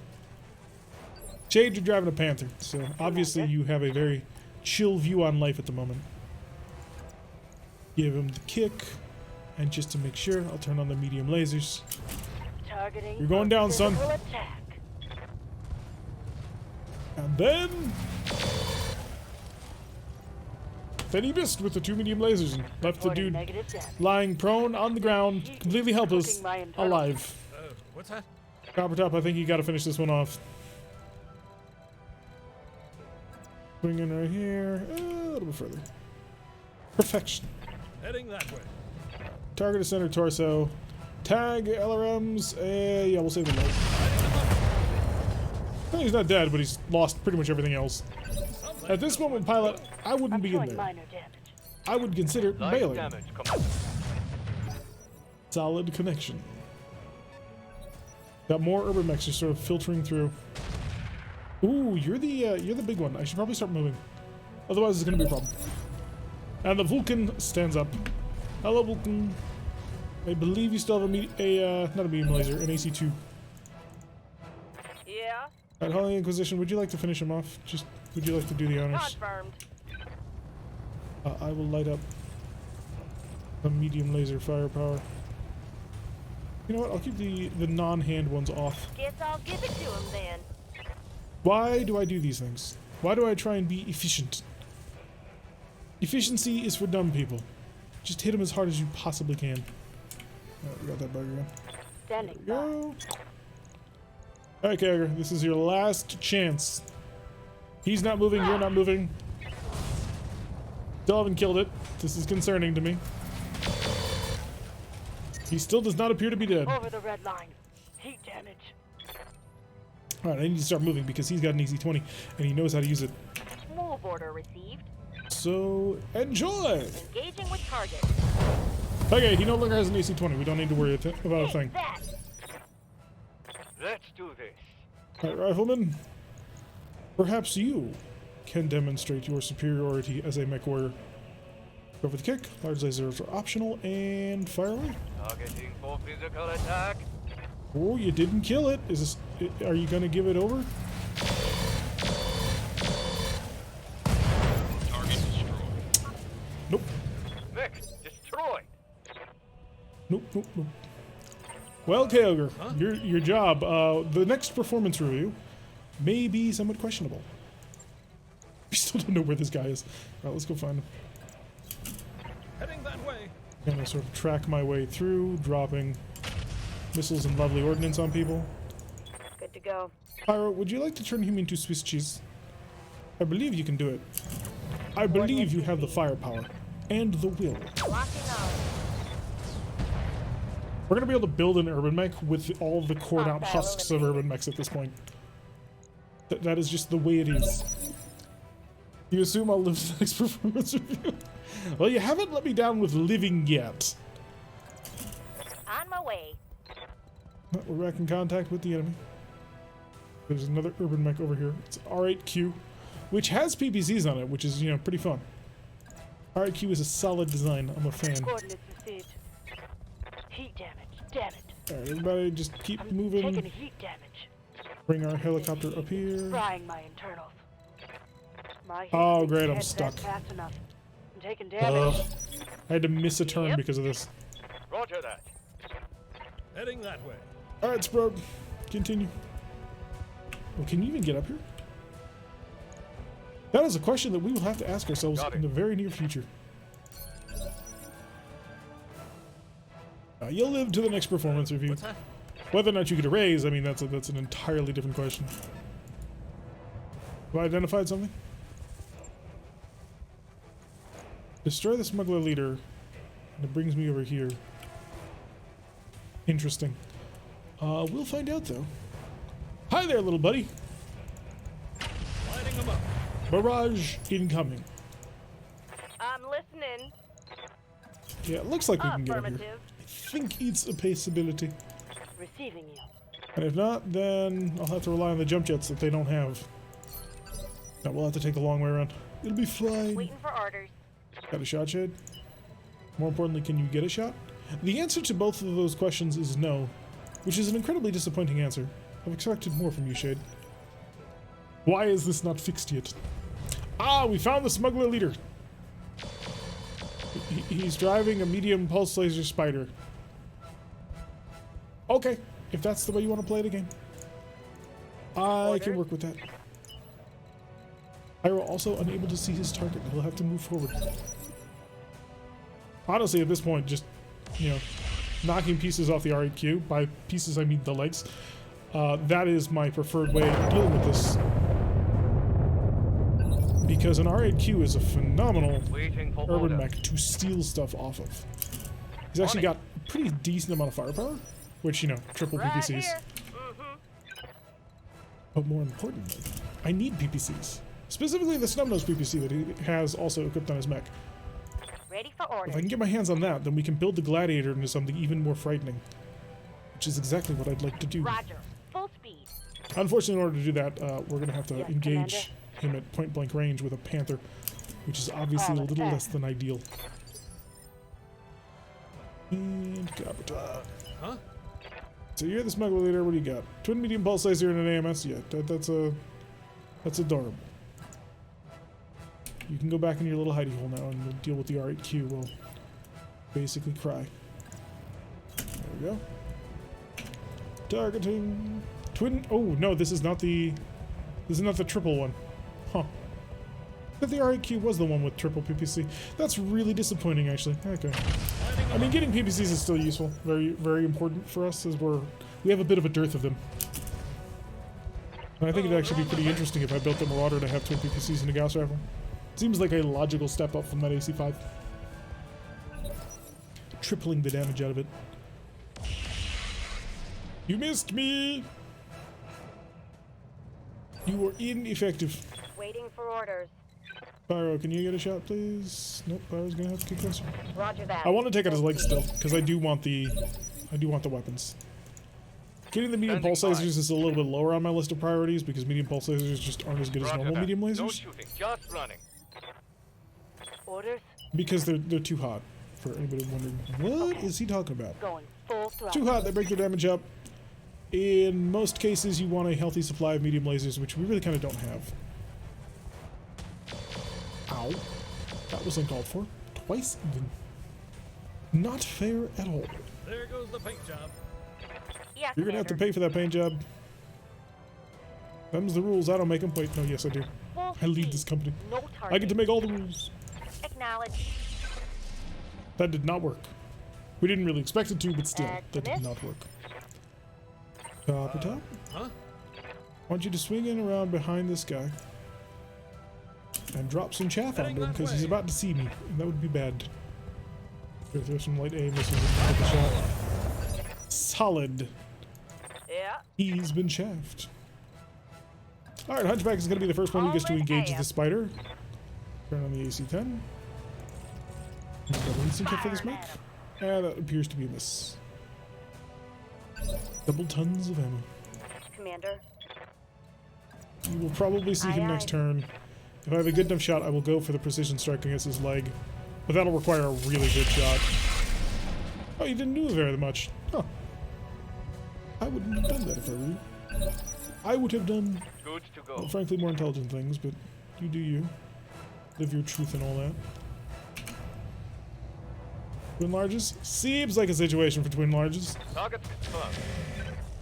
Shade, you're driving a Panther, so obviously you have a very chill view on life at the moment. Give him the kick, and just to make sure, I'll turn on the medium lasers. Targeting. You're going down, son. physical attack. And then he missed with the 2 medium lasers and left the Reporting dude negative damage. lying prone on the ground, completely helpless, Cooking my internals. alive. What's that? Copper Top, I think you gotta finish this one off. Bring in right here, a little bit further. Perfection. Heading that way. Target to center torso. Tag LRMs. Yeah, we'll save the light. Well, he's not dead, but he's lost pretty much everything else. At this moment, pilot, I wouldn't I'm be in showing there. minor damage. I would consider Light bailing. damage, Commander. Solid connection. Got more urban mechs just sort of filtering through. Ooh, you're the big one. I should probably start moving. Otherwise, it's gonna be a problem. And the Vulcan stands up. Hello, Vulcan. I believe you still have not a medium laser, an AC2. Yeah. At Holy Inquisition, would you like to finish him off? Just, would you like to do the honors? Confirmed. I will light up the medium laser firepower. You know what? I'll keep the non-hand ones off. Guess I'll give it to him then. Why do I do these things? Why do I try and be efficient? Efficiency is for dumb people. Just hit him as hard as you possibly can. Alright, we got that bugger in. Standing by. Go. Alright, Kyogre, this is your last chance. He's not moving, you're not moving. Still haven't killed it. This is concerning to me. He still does not appear to be dead. Over the red line. Heat damage. Alright, I need to start moving because he's got an AC-20 and he knows how to use it. Move order received. So, enjoy! Engaging with target. Okay, he no longer has an AC-20. We don't need to worry about a thing. Take that. Let's do this. Alright, Rifleman. Perhaps you can demonstrate your superiority as a mech warrior. Go for the kick. Large lasers are optional and fire away. Targeting for physical attack. Oh, you didn't kill it. Is this? Are you gonna give it over? Nope, nope. Well, Kyogre, your job, the next performance review may be somewhat questionable. We still don't know where this guy is. Alright, let's go find him. Heading that way. I'm gonna sort of track my way through, dropping missiles and lovely ordnance on people. Good to go. Pyro, would you like to turn him into Swiss cheese? I believe you can do it. I believe you have the firepower and the will. Locking on. We're gonna be able to build an urban mech with all the cored out Hostile husks of urban mechs at this point. That is just the way it is. You assume I'll live to the next performance review? Well, you haven't let me down with living yet. On my way. We're back in contact with the enemy. There's another urban mech over here. It's R8Q, which has PPCs on it, which is, you know, pretty fun. R8Q is a solid design. I'm a fan. Coordinates received. Heat damage. Damn it. Alright, everybody just keep I'm taking moving. heat damage. Bring our helicopter up here. Frying my internals. My heat Oh, sinks great, I'm can't stuck. vent fast enough. I'm taking Ugh. damage. I had to miss a turn Yep. because of this. Roger that. Heading that way. Alright, Sprog. Continue. Well, can you even get up here? That is a question that we will have to ask ourselves Got it. in the very near future. You'll live to the next performance review. What's that? Whether or not you get a raise, I mean, that's an entirely different question. Have I identified something? Destroy the smuggler leader. And it brings me over here. Interesting. We'll find out, though. Hi there, little buddy. Lighting them up. Barrage incoming. I'm listening. Yeah, it looks like we can get up here. Affirmative. I think it's a paceability. Receiving you. And if not, then I'll have to rely on the jump jets that they don't have. Now we'll have to take the long way around. It'll be flying. Waiting for orders. Got a shot, Shade? More importantly, can you get a shot? The answer to both of those questions is no, which is an incredibly disappointing answer. I've expected more from you, Shade. Why is this not fixed yet? Ah, we found the smuggler leader. He's driving a medium pulse laser spider. Okay, if that's the way you want to play the game, I can work with that. Pyro also unable to see his target. He'll have to move forward. Honestly, at this point, just, you know, knocking pieces off the R8Q. By pieces, I mean the legs. That is my preferred way of dealing with this. Because an R8Q is a phenomenal Waiting for urban order. mech to steal stuff off of. He's actually got a pretty decent amount of firepower, which, you know, triple Right PPCs. here. But more importantly, I need PPCs. Specifically the Snubnose PPC that he has also equipped on his mech. Ready for If I orders. can get my hands on that, then we can build the Gladiator into something even more frightening. Which is exactly what I'd like to do. Roger. Full speed. Unfortunately, in order to do that, we're going to have to Yes, engage him at point-blank range with a Panther, which is obviously a little Okay. less than ideal. And Capital. Huh? So you're the smuggler leader. What do you got? Twin medium pulse laser and an AMS. Yeah, that's adorable. You can go back in your little hidey hole now and we'll deal with the R8Q. We'll basically cry. There we go. Targeting twin. Oh no, this is not the triple one. Huh. But the R8Q was the one with triple PPC. That's really disappointing, actually. Okay. I mean, getting PPCs is still useful. Very, very important for us as we have a bit of a dearth of them. And I think it'd actually be pretty interesting if I built the Marauder to have twin PPCs and a Gauss rifle. Seems like a logical step up from that AC5. Tripling the damage out of it. You missed me! You were ineffective. Waiting for orders. Pyro, can you get a shot, please? Nope, Pyro's gonna have to kick closer. Roger that. I want to take out his legs still, because I do want the weapons. Getting the medium Standing pulse by. lasers is a little bit lower on my list of priorities, because medium pulse lasers just aren't as good as Roger normal that. medium No lasers. shooting, just running. Orders. Because they're too hot, for anybody wondering. What is he talking about? Going full throttle. Too hot, they break their damage up. In most cases, you want a healthy supply of medium lasers, which we really kind of don't have. Ow. That was uncalled for. Twice even. Not fair at all. There goes the paint job. Yeah, You're gonna have to Commander. pay for that paint job. Them's the rules. I don't make them. Wait, no, yes I do. Full I lead speed. this company. No target. I get to make all the rules. Acknowledge. That did not work. We didn't really expect it to, but still, that did miss. not work. Top or top? Huh? I want you to swing in around behind this guy and drop some chaff Heading onto him that because he's way. about to see me, and that would be bad. Throw some light A missiles at the shot. Solid. Yeah. He's been chaffed. All right, Hunchback is going to be the first one who gets to All in engage hand. the spider. Turn on the AC-10. Double instant hit for this mech. And that appears to be a miss. Double tons of ammo. Commander. You will probably see him Aye, next aye. turn. If I have a good enough shot, I will go for the precision strike against his leg. But that'll require a really good shot. Oh, you didn't do very much. Huh. I wouldn't have done that if I were you. I would have done, Good to go. well, frankly, more intelligent things, but you do you. Live your truth and all that. Twin larges? Seems like a situation for twin larges. Target confirmed.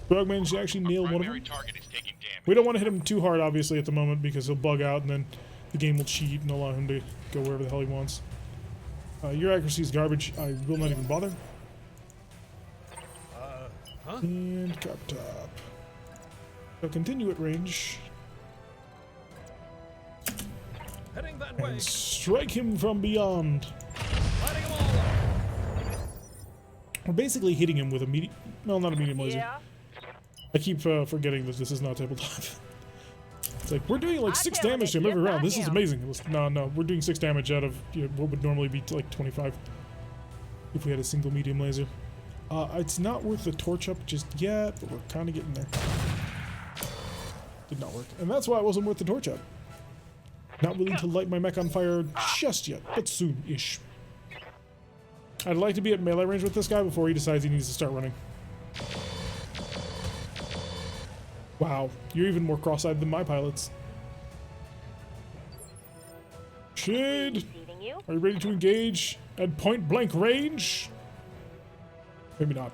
Rogue managed to actually nail one of them. Target is taking damage. We don't want to hit him too hard, obviously, at the moment, because he'll bug out, and then the game will cheat and allow him to go wherever the hell he wants. Your accuracy is garbage. I will not even bother. Huh? And cap top. So continue at range Heading that way. and strike him from beyond. Lighting them all up. We're basically hitting him with a medium. No, not a medium laser. Yeah. I keep forgetting that this is not tabletop. It's like we're doing like I 6 tell damage to you, him every yes, round. I This is am. amazing. No, we're doing 6 damage out of what would normally be like 25 if we had a single medium laser. It's not worth the torch up just yet, but we're kind of getting there. Did not work, and that's why it wasn't worth the torch up. Not willing to light my mech on fire just yet, but soon-ish. I'd like to be at melee range with this guy before he decides he needs to start running. Wow, you're even more cross-eyed than my pilots. Shade, Receiving you. are you ready to engage at point-blank range? Maybe not.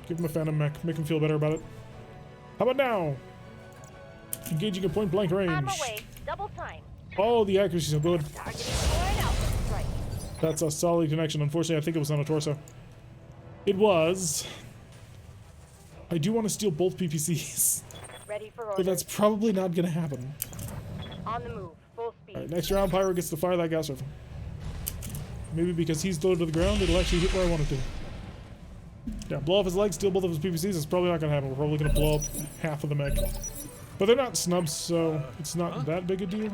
Give him a phantom mech, make him feel better about it. How about now? Engaging at point-blank range. On my way. Double time. Oh, the accuracy's so good. Targeting right out. Strike. That's a solid connection. Unfortunately, I think it was on a torso. It was. I do want to steal both PPCs, Ready for but orders. that's probably not going to happen. On the move. Full speed. Alright, next round, Pyro gets to fire that gas rifle. Maybe because he's low to the ground, it'll actually hit where I want it to. Yeah, blow off his legs, steal both of his PPCs. It's probably not going to happen. We're probably going to blow up half of the mech. But they're not snubs, so it's not that big a deal.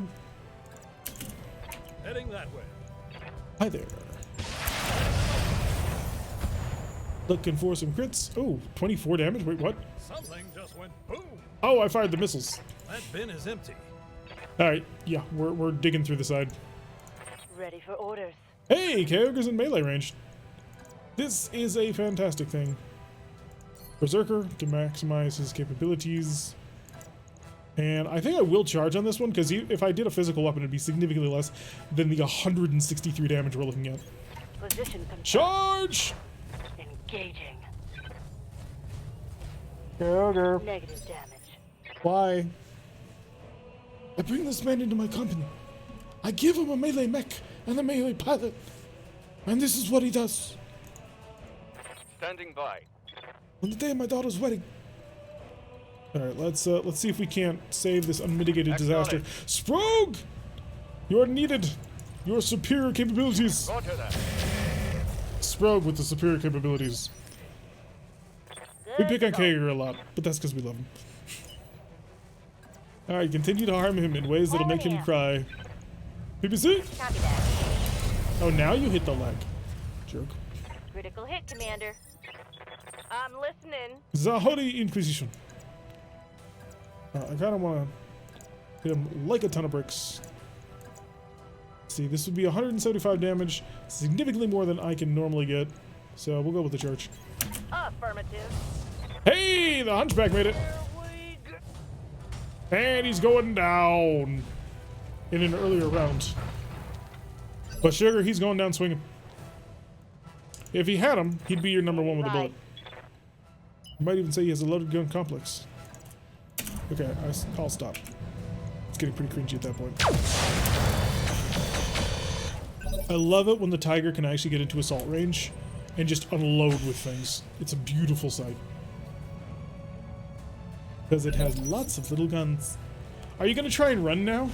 Heading that way. Hi there. Looking for some crits. Oh, 24 damage. Wait, what? Something just went boom. Oh, I fired the missiles. That bin is empty. Alright, yeah, we're digging through the side. Ready for orders. Hey, Kyogre's in melee range. This is a fantastic thing. Berserker can maximize his capabilities. And I think I will charge on this one, because if I did a physical weapon, it'd be significantly less than the 163 damage we're looking at. Position confirmed. Charge! Engaging. Kyogre. Negative damage. Why? I bring this man into my company. I give him a melee mech and a melee pilot. And this is what he does. Standing by. On the day of my daughter's wedding. Alright, let's see if we can't save this unmitigated disaster. Sprogue! You are needed. Your superior capabilities. Roger that. Sprogue with the superior capabilities. We pick on Kager a lot, but that's because we love him. Alright, continue to harm him in ways that'll make him cry. PPC? Copy that. Oh, now you hit the leg. Jerk. Critical hit, Commander. I'm listening. The Holy Inquisition. I kind of want to hit him like a ton of bricks. Let's see, this would be 175 damage, significantly more than I can normally get. So we'll go with the charge. Affirmative. Hey, the Hunchback made it. Here we go. And he's going down in an earlier round. But Sugar, he's going down swinging. If he had him, he'd be your number one with a bullet. Right. I might even say he has a loaded gun complex. Okay, I'll stop. It's getting pretty cringy at that point. I love it when the Tiger can actually get into assault range and just unload with things. It's a beautiful sight. Because it has lots of little guns. Are you gonna try and run now?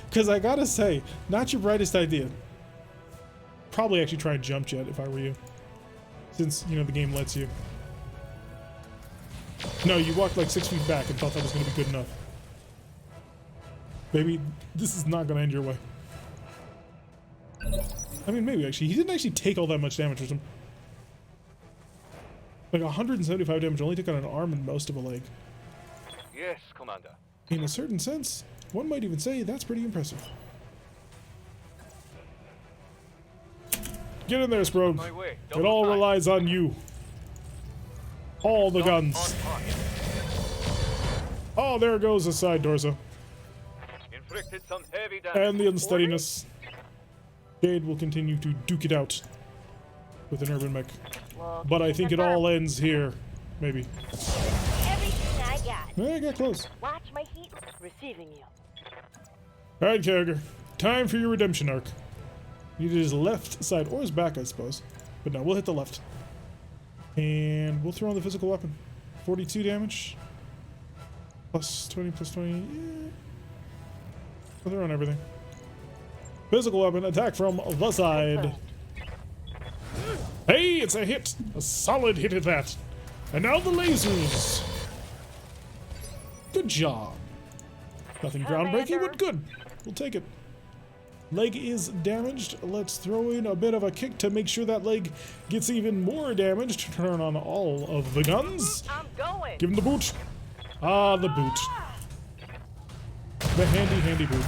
Because I gotta say, not your brightest idea. Probably actually try and jump jet if I were you. Since, you know, the game lets you. No, you walked like 6 feet back and thought that was gonna be good enough. Maybe this is not gonna end your way. I mean, maybe actually. He didn't actually take all that much damage or something. Like 175 damage, only took out an arm and most of a leg. Yes, Commander. In a certain sense, one might even say that's pretty impressive. Get in there, Sprogue. My way. It all relies on you. All the On guns. target. Oh, there goes the side torso. Inflicted some heavy damage. And the unsteadiness. Jade will continue to duke it out with an urban mech. Well, But I think it all ends here. Maybe. everything I got. I got close. Watch my heat. Receiving you. Alright, Carragher. Time for your redemption arc. Either his left side or his back, I suppose. But no, we'll hit the left. And we'll throw on the physical weapon. 42 damage. Plus 20, plus 20. Yeah. We'll throw on everything. Physical weapon, attack from the side. Hey, it's a hit! A solid hit at that. And now the lasers. Good job. Nothing groundbreaking, but good. We'll take it. Leg is damaged. Let's throw in a bit of a kick to make sure that leg gets even more damaged. Turn on all of the guns. I'm going. Give him the boot. Ah, the boot. The handy boot.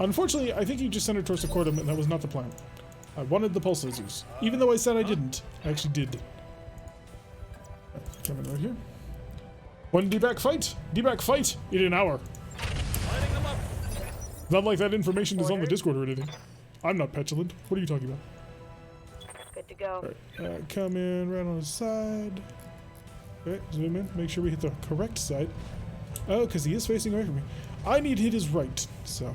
Unfortunately, I think he just sent it towards the Cordum, and that was not the plan. I wanted the pulse lasers. Even though I said I didn't. I actually did. Come in right here. One D-back fight. D-back fight in an hour. Lighting them up. Not like that information is on the Discord or anything. I'm not petulant. What are you talking about? Good to go. Alright, come in right on the side. Okay, zoom in. Make sure we hit the correct side. Oh, because he is facing away from me. I need to hit his right, so.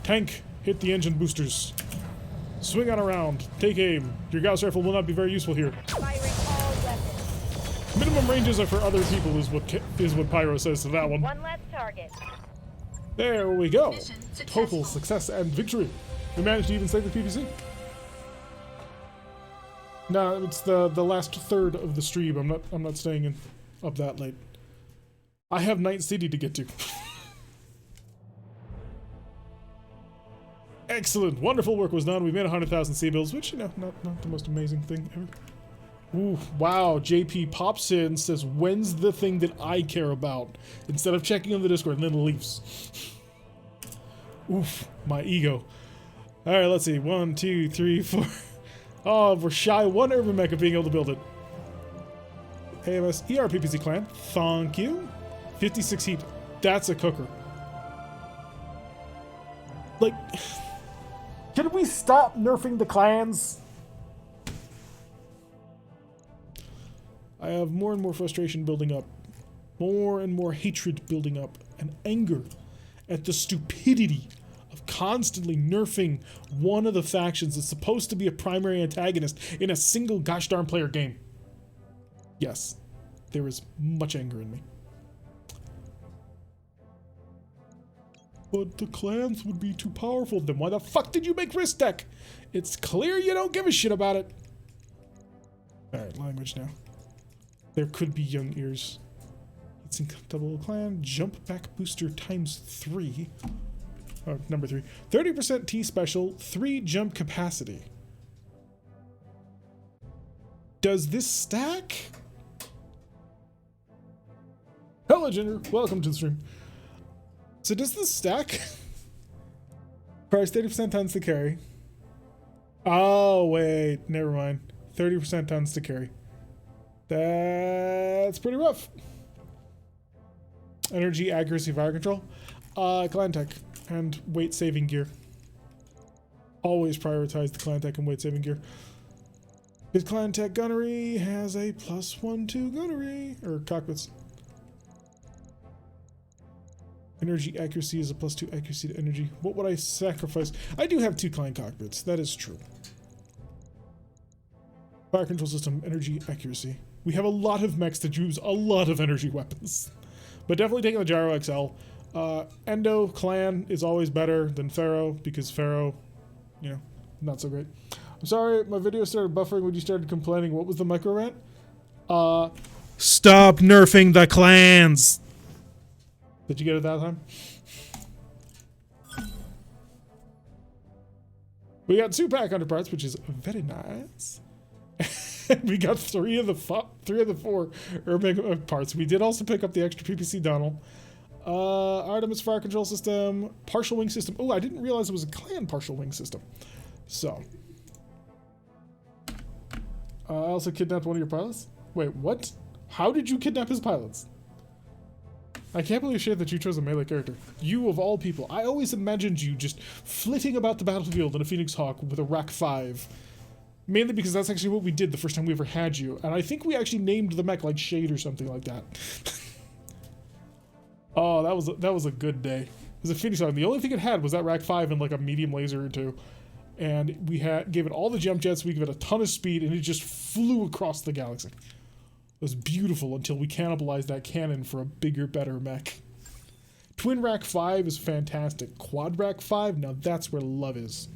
Tank, hit the engine boosters. Swing on around. Take aim. Your Gauss rifle will not be very useful here. Firing all weapons. Minimum ranges are for other people is what Pyro says to that one. One less target. There we go. Mission Total successful. success and victory. We managed to even save the PVC. No, it's the last third of the stream. I'm not staying in up that late. I have Night City to get to. Excellent, wonderful work was done. We made 100,000 C-bills, which, you know, not the most amazing thing ever. Ooh, wow, JP pops in, says, when's the thing that I care about? Instead of checking on the Discord, and then leaves. Oof, my ego. Alright, let's see. 1, 2, 3, 4. Oh, we're shy one urban mech of being able to build it. AMS ERPPC clan, thank you. 56 heat. That's a cooker. Like, can we stop nerfing the clans? I have more and more frustration building up. More and more hatred building up. And anger at the stupidity of constantly nerfing one of the factions that's supposed to be a primary antagonist in a single gosh darn player game. Yes, there is much anger in me. But the clans would be too powerful. Then why the fuck did you make risk deck? It's clear you don't give a shit about it. Alright, language now. There could be young ears. It's in double clan. Jump back booster times 3. Oh, number 3. 30% T special, 3 jump capacity. Does this stack? Hello, Ginger. Welcome to the stream. So does this stack? Price 30% tons to carry. Oh, wait. Never mind. 30% tons to carry. That's pretty rough. Energy, accuracy, fire control. Clan tech. And weight saving gear. Always prioritize the clan tech and weight saving gear. His clan tech gunnery has a +1 to gunnery, or cockpits. Energy accuracy is a +2 accuracy to energy. What would I sacrifice? I do have 2 clan cockpits, that is true. Fire control system, energy accuracy. We have a lot of mechs that use a lot of energy weapons. But definitely taking the Gyro XL. Endo clan is always better than Pharaoh, because Pharaoh, you know, not so great. I'm sorry, my video started buffering when you started complaining. What was the micro rant? Stop nerfing the clans! Did you get it that time? We got 2 pack underparts, which is very nice. We got 3 of the 4 Omega parts. We did also pick up the extra PPC Donald. Artemis fire control system, partial wing system. Oh, I didn't realize it was a clan partial wing system. So, I also kidnapped one of your pilots. Wait, what? How did you kidnap his pilots? I can't believe shit that you chose a melee character. You of all people. I always imagined you just flitting about the battlefield in a Phoenix Hawk with a Rack 5. Mainly because that's actually what we did the first time we ever had you. And I think we actually named the mech like Shade or something like that. Oh, that was a good day. It was a Phoenix Hawk. The only thing it had was that Rack 5 and like a medium laser or 2. And we gave it all the jump jets, we gave it a ton of speed, and it just flew across the galaxy. It was beautiful until we cannibalized that cannon for a bigger, better mech. Twin Rack 5 is fantastic. Quad Rack 5, now that's where love is.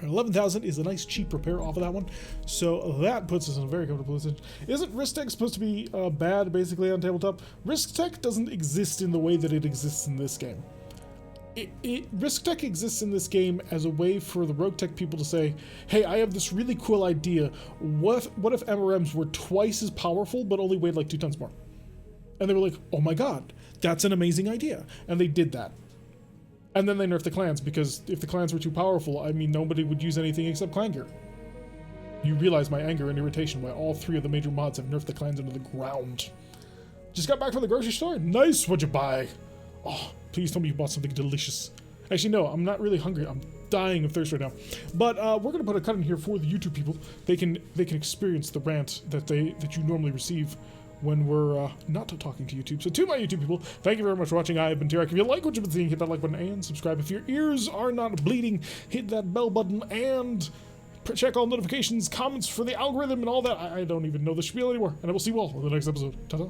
11,000 is a nice cheap repair off of that one, so that puts us in a very comfortable position. Isn't RiskTech supposed to be bad, basically, on tabletop? RiskTech doesn't exist in the way that it exists in this game. RiskTech exists in this game as a way for the RogueTech people to say, hey, I have this really cool idea. What if MRMs were twice as powerful but only weighed like 2 tons more? And they were like, oh my god, that's an amazing idea. And they did that. And then they nerfed the clans, because if the clans were too powerful, I mean, nobody would use anything except clan gear. You realize my anger and irritation why all 3 of the major mods have nerfed the clans into the ground. Just got back from the grocery store. Nice, what'd you buy? Oh, please tell me you bought something delicious. Actually, no, I'm not really hungry. I'm dying of thirst right now. But we're gonna put a cut in here for the YouTube people. They can experience the rant that you normally receive when we're not talking to YouTube. So to my YouTube people, thank you very much for watching. I have been T-Rex. If you like what you've been seeing, hit that like button and subscribe. If your ears are not bleeding, hit that bell button and check all notifications, comments for the algorithm and all that. I don't even know the spiel anymore. And I will see you all in the next episode. Ta-ta.